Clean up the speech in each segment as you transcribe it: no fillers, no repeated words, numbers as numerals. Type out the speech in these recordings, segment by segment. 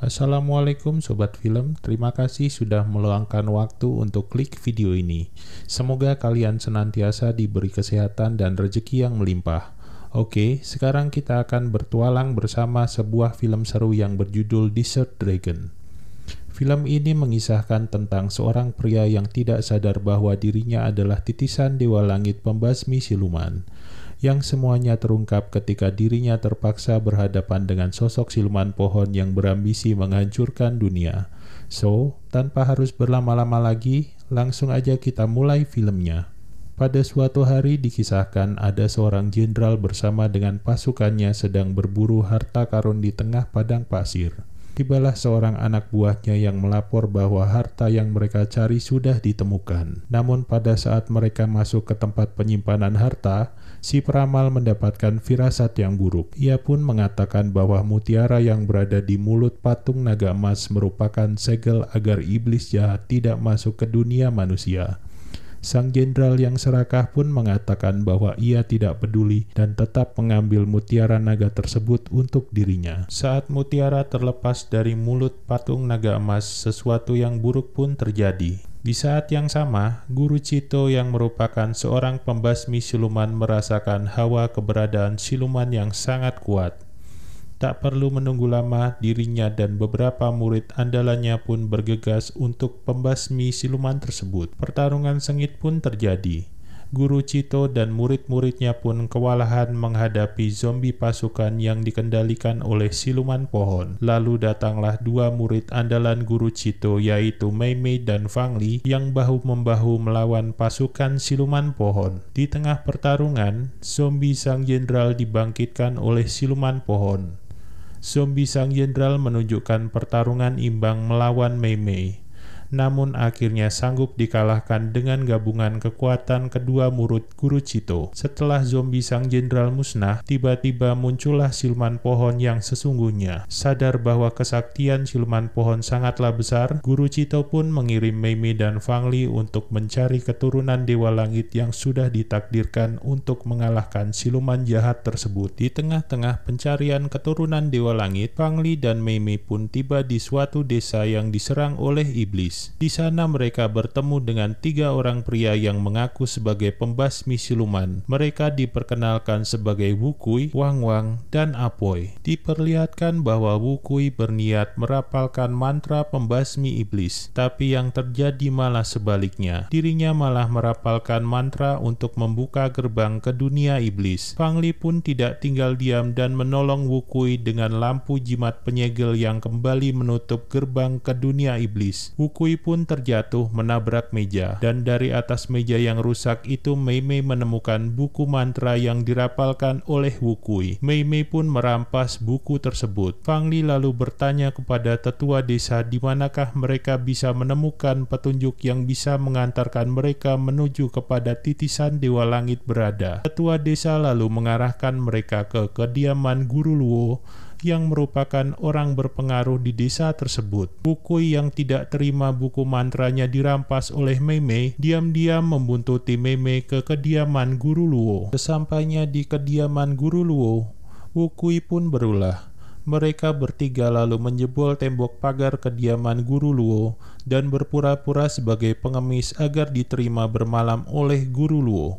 Assalamualaikum Sobat Film, terima kasih sudah meluangkan waktu untuk klik video ini. Semoga kalian senantiasa diberi kesehatan dan rezeki yang melimpah. Oke, sekarang kita akan bertualang bersama sebuah film seru yang berjudul Desert Dragon. Film ini mengisahkan tentang seorang pria yang tidak sadar bahwa dirinya adalah titisan dewa langit pembasmi siluman, yang semuanya terungkap ketika dirinya terpaksa berhadapan dengan sosok siluman pohon yang berambisi menghancurkan dunia. So, tanpa harus berlama-lama lagi, langsung aja kita mulai filmnya. Pada suatu hari dikisahkan ada seorang jenderal bersama dengan pasukannya sedang berburu harta karun di tengah padang pasir. Tibalah seorang anak buahnya yang melapor bahwa harta yang mereka cari sudah ditemukan. Namun pada saat mereka masuk ke tempat penyimpanan harta, si peramal mendapatkan firasat yang buruk. Ia pun mengatakan bahwa mutiara yang berada di mulut patung naga emas merupakan segel agar iblis jahat tidak masuk ke dunia manusia. Sang jenderal yang serakah pun mengatakan bahwa ia tidak peduli dan tetap mengambil mutiara naga tersebut untuk dirinya. Saat mutiara terlepas dari mulut patung naga emas, sesuatu yang buruk pun terjadi. Di saat yang sama, Guru Cito yang merupakan seorang pembasmi siluman merasakan hawa keberadaan siluman yang sangat kuat. Tak perlu menunggu lama, dirinya dan beberapa murid andalannya pun bergegas untuk pembasmi siluman tersebut. Pertarungan sengit pun terjadi. Guru Cito dan murid-muridnya pun kewalahan menghadapi zombie pasukan yang dikendalikan oleh siluman pohon. Lalu datanglah dua murid andalan Guru Cito, yaitu Mei Mei dan Fang Li, yang bahu-membahu melawan pasukan siluman pohon. Di tengah pertarungan, zombie sang jenderal dibangkitkan oleh siluman pohon. Zombie sang jenderal menunjukkan pertarungan imbang melawan Mei Mei, namun akhirnya sanggup dikalahkan dengan gabungan kekuatan kedua murid Guru Cito. Setelah zombie sang jenderal musnah, tiba-tiba muncullah siluman pohon yang sesungguhnya. Sadar bahwa kesaktian siluman pohon sangatlah besar, Guru Cito pun mengirim Mei Mei dan Fang Li untuk mencari keturunan dewa langit yang sudah ditakdirkan untuk mengalahkan siluman jahat tersebut. Di tengah-tengah pencarian keturunan dewa langit, Fang Li dan Mei Mei pun tiba di suatu desa yang diserang oleh iblis. Di sana mereka bertemu dengan tiga orang pria yang mengaku sebagai pembasmi siluman. Mereka diperkenalkan sebagai Wu Kui, Wang Wang, dan Apoy. Diperlihatkan bahwa Wu Kui berniat merapalkan mantra pembasmi iblis, tapi yang terjadi malah sebaliknya. Dirinya malah merapalkan mantra untuk membuka gerbang ke dunia iblis. Fang Li pun tidak tinggal diam dan menolong Wu Kui dengan lampu jimat penyegel yang kembali menutup gerbang ke dunia iblis. Wu Kui pun terjatuh menabrak meja, dan dari atas meja yang rusak itu Mei Mei menemukan buku mantra yang dirapalkan oleh Wu Kui. Mei Mei pun merampas buku tersebut. Fang Li lalu bertanya kepada tetua desa di manakah mereka bisa menemukan petunjuk yang bisa mengantarkan mereka menuju kepada titisan dewa langit berada. Tetua desa lalu mengarahkan mereka ke kediaman Guru Luo yang merupakan orang berpengaruh di desa tersebut. Wu Kui yang tidak terima buku mantranya dirampas oleh Mei Mei, diam-diam membuntuti Mei Mei ke kediaman Guru Luo. Sesampainya di kediaman Guru Luo, Wu Kui pun berulah. Mereka bertiga lalu menjebol tembok pagar kediaman Guru Luo dan berpura-pura sebagai pengemis agar diterima bermalam oleh Guru Luo.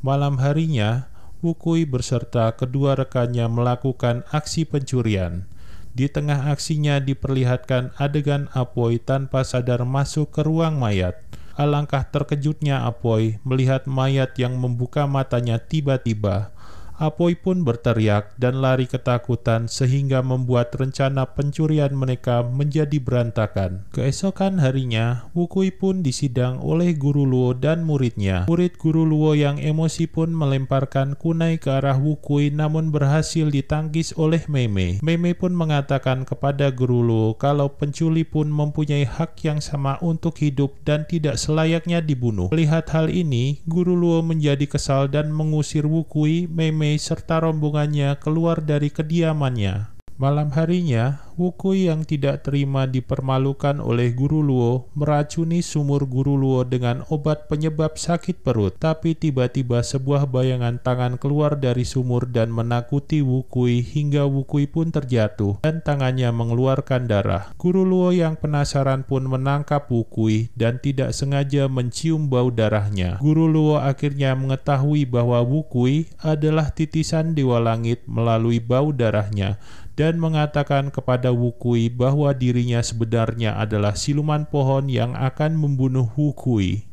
Malam harinya, Wu Kui beserta kedua rekannya melakukan aksi pencurian. Di tengah aksinya diperlihatkan adegan Apoy tanpa sadar masuk ke ruang mayat. Alangkah terkejutnya Apoy melihat mayat yang membuka matanya tiba-tiba. Apoy pun berteriak dan lari ketakutan sehingga membuat rencana pencurian mereka menjadi berantakan. Keesokan harinya, Wu Kui pun disidang oleh Guru Luo dan muridnya. Murid Guru Luo yang emosi pun melemparkan kunai ke arah Wu Kui namun berhasil ditangkis oleh Mei Mei. Mei Mei pun mengatakan kepada Guru Luo kalau pencuri pun mempunyai hak yang sama untuk hidup dan tidak selayaknya dibunuh. Melihat hal ini, Guru Luo menjadi kesal dan mengusir Wu Kui, Mei Mei serta rombongannya keluar dari kediamannya. Malam harinya, Wukui yang tidak terima dipermalukan oleh Guru Luo meracuni sumur Guru Luo dengan obat penyebab sakit perut. Tapi tiba-tiba sebuah bayangan tangan keluar dari sumur dan menakuti Wukui hingga Wukui pun terjatuh dan tangannya mengeluarkan darah. Guru Luo yang penasaran pun menangkap Wukui dan tidak sengaja mencium bau darahnya. Guru Luo akhirnya mengetahui bahwa Wukui adalah titisan Dewa Langit melalui bau darahnya, dan mengatakan kepada Wukui bahwa dirinya sebenarnya adalah siluman pohon yang akan membunuh Wukui.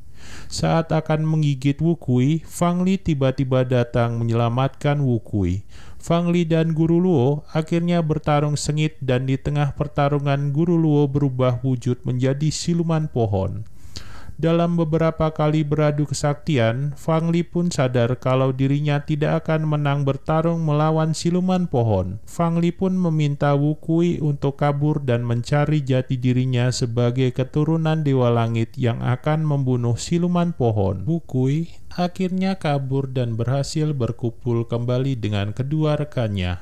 Saat akan menggigit Wukui, Fang Li tiba-tiba datang menyelamatkan Wukui. Fang Li dan Guru Luo akhirnya bertarung sengit dan di tengah pertarungan Guru Luo berubah wujud menjadi siluman pohon. Dalam beberapa kali beradu kesaktian, Fang Li pun sadar kalau dirinya tidak akan menang bertarung melawan siluman pohon. Fang Li pun meminta Wukui untuk kabur dan mencari jati dirinya sebagai keturunan Dewa Langit yang akan membunuh siluman pohon. Wukui akhirnya kabur dan berhasil berkumpul kembali dengan kedua rekannya.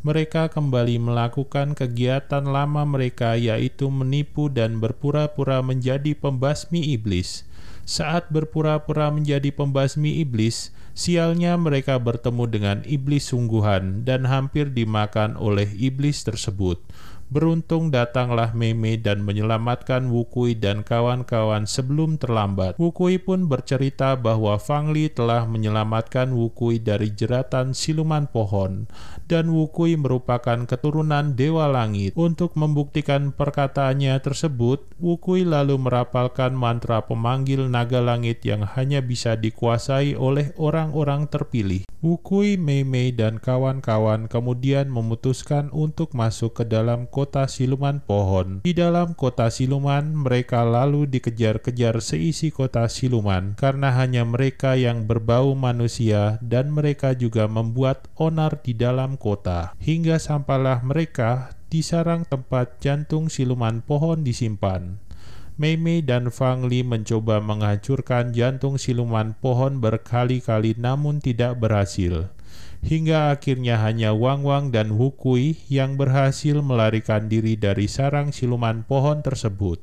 Mereka kembali melakukan kegiatan lama mereka, yaitu menipu dan berpura-pura menjadi pembasmi iblis. Saat berpura-pura menjadi pembasmi iblis, sialnya mereka bertemu dengan iblis sungguhan dan hampir dimakan oleh iblis tersebut. Beruntung datanglah Mei Mei dan menyelamatkan Wukui dan kawan-kawan sebelum terlambat. Wukui pun bercerita bahwa Fang Li telah menyelamatkan Wukui dari jeratan siluman pohon, dan Wukui merupakan keturunan Dewa Langit. Untuk membuktikan perkataannya tersebut, Wukui lalu merapalkan mantra pemanggil naga langit yang hanya bisa dikuasai oleh orang-orang terpilih. Wukui, Mei Mei, dan kawan-kawan kemudian memutuskan untuk masuk ke dalam kota siluman pohon. Di dalam kota siluman, mereka lalu dikejar-kejar seisi kota siluman karena hanya mereka yang berbau manusia, dan mereka juga membuat onar di dalam kota. Hingga sampailah mereka di sarang tempat jantung siluman pohon disimpan. Mei Mei dan Fang Li mencoba menghancurkan jantung siluman pohon berkali-kali namun tidak berhasil. Hingga akhirnya hanya Wang Wang dan Wukui yang berhasil melarikan diri dari sarang siluman pohon tersebut.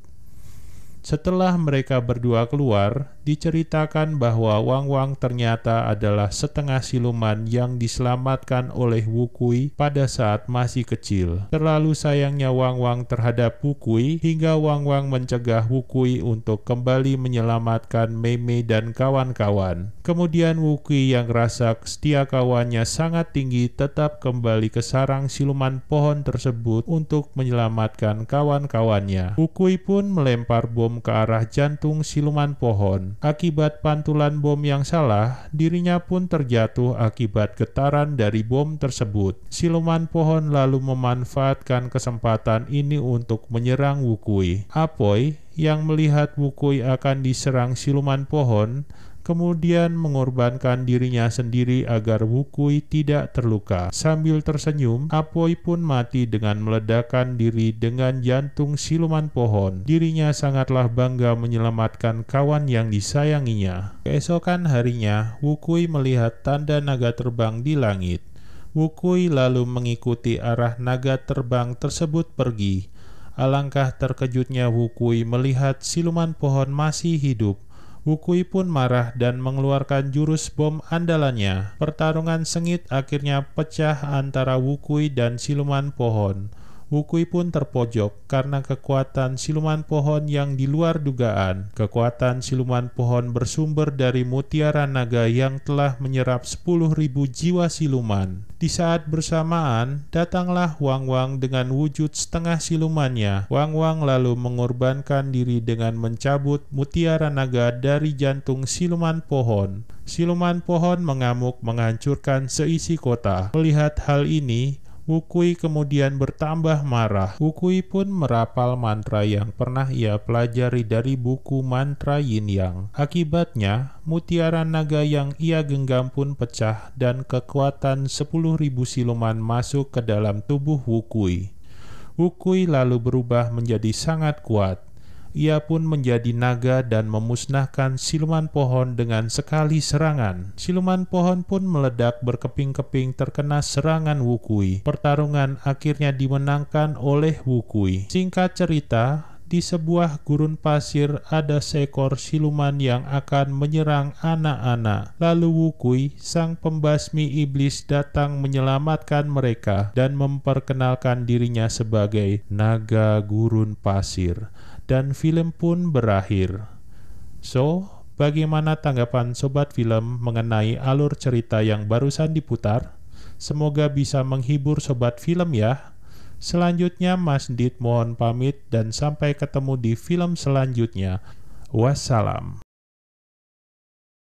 Setelah mereka berdua keluar, diceritakan bahwa Wang Wang ternyata adalah setengah siluman yang diselamatkan oleh Wukui pada saat masih kecil. Terlalu sayangnya Wang Wang terhadap Wukui hingga Wang Wang mencegah Wukui untuk kembali menyelamatkan Mei Mei dan kawan-kawan. Kemudian Wukui yang rasa setia kawannya sangat tinggi tetap kembali ke sarang siluman pohon tersebut untuk menyelamatkan kawan-kawannya. Wukui pun melempar bom ke arah jantung siluman pohon. Akibat pantulan bom yang salah, dirinya pun terjatuh akibat getaran dari bom tersebut. Siluman pohon lalu memanfaatkan kesempatan ini untuk menyerang Wukui. Apoy yang melihat Wukui akan diserang siluman pohon, kemudian mengorbankan dirinya sendiri agar Wukui tidak terluka. Sambil tersenyum, Apoy pun mati dengan meledakkan diri dengan jantung siluman pohon. Dirinya sangatlah bangga menyelamatkan kawan yang disayanginya. Keesokan harinya, Wukui melihat tanda naga terbang di langit. Wukui lalu mengikuti arah naga terbang tersebut pergi. Alangkah terkejutnya Wukui melihat siluman pohon masih hidup. Wukui pun marah dan mengeluarkan jurus bom andalannya. Pertarungan sengit akhirnya pecah antara Wukui dan siluman pohon. Wukui pun terpojok karena kekuatan siluman pohon yang di luar dugaan. Kekuatan siluman pohon bersumber dari mutiara naga yang telah menyerap 10.000 jiwa siluman. Di saat bersamaan, datanglah Wang Wang dengan wujud setengah silumannya. Wang Wang lalu mengorbankan diri dengan mencabut mutiara naga dari jantung siluman pohon. Siluman pohon mengamuk menghancurkan seisi kota. Melihat hal ini, Wukui kemudian bertambah marah. Wukui pun merapal mantra yang pernah ia pelajari dari buku mantra Yin Yang. Akibatnya, mutiara naga yang ia genggam pun pecah dan kekuatan 10.000 siluman masuk ke dalam tubuh Wukui. Wukui lalu berubah menjadi sangat kuat. Ia pun menjadi naga dan memusnahkan siluman pohon dengan sekali serangan. Siluman pohon pun meledak berkeping-keping terkena serangan Wukui. Pertarungan akhirnya dimenangkan oleh Wukui. Singkat cerita, di sebuah gurun pasir ada seekor siluman yang akan menyerang anak-anak. Lalu Wukui, sang pembasmi iblis, datang menyelamatkan mereka dan memperkenalkan dirinya sebagai naga gurun pasir. Dan film pun berakhir. So, bagaimana tanggapan Sobat Film mengenai alur cerita yang barusan diputar? Semoga bisa menghibur Sobat Film ya. Selanjutnya Mas Dit mohon pamit dan sampai ketemu di film selanjutnya. Wassalam.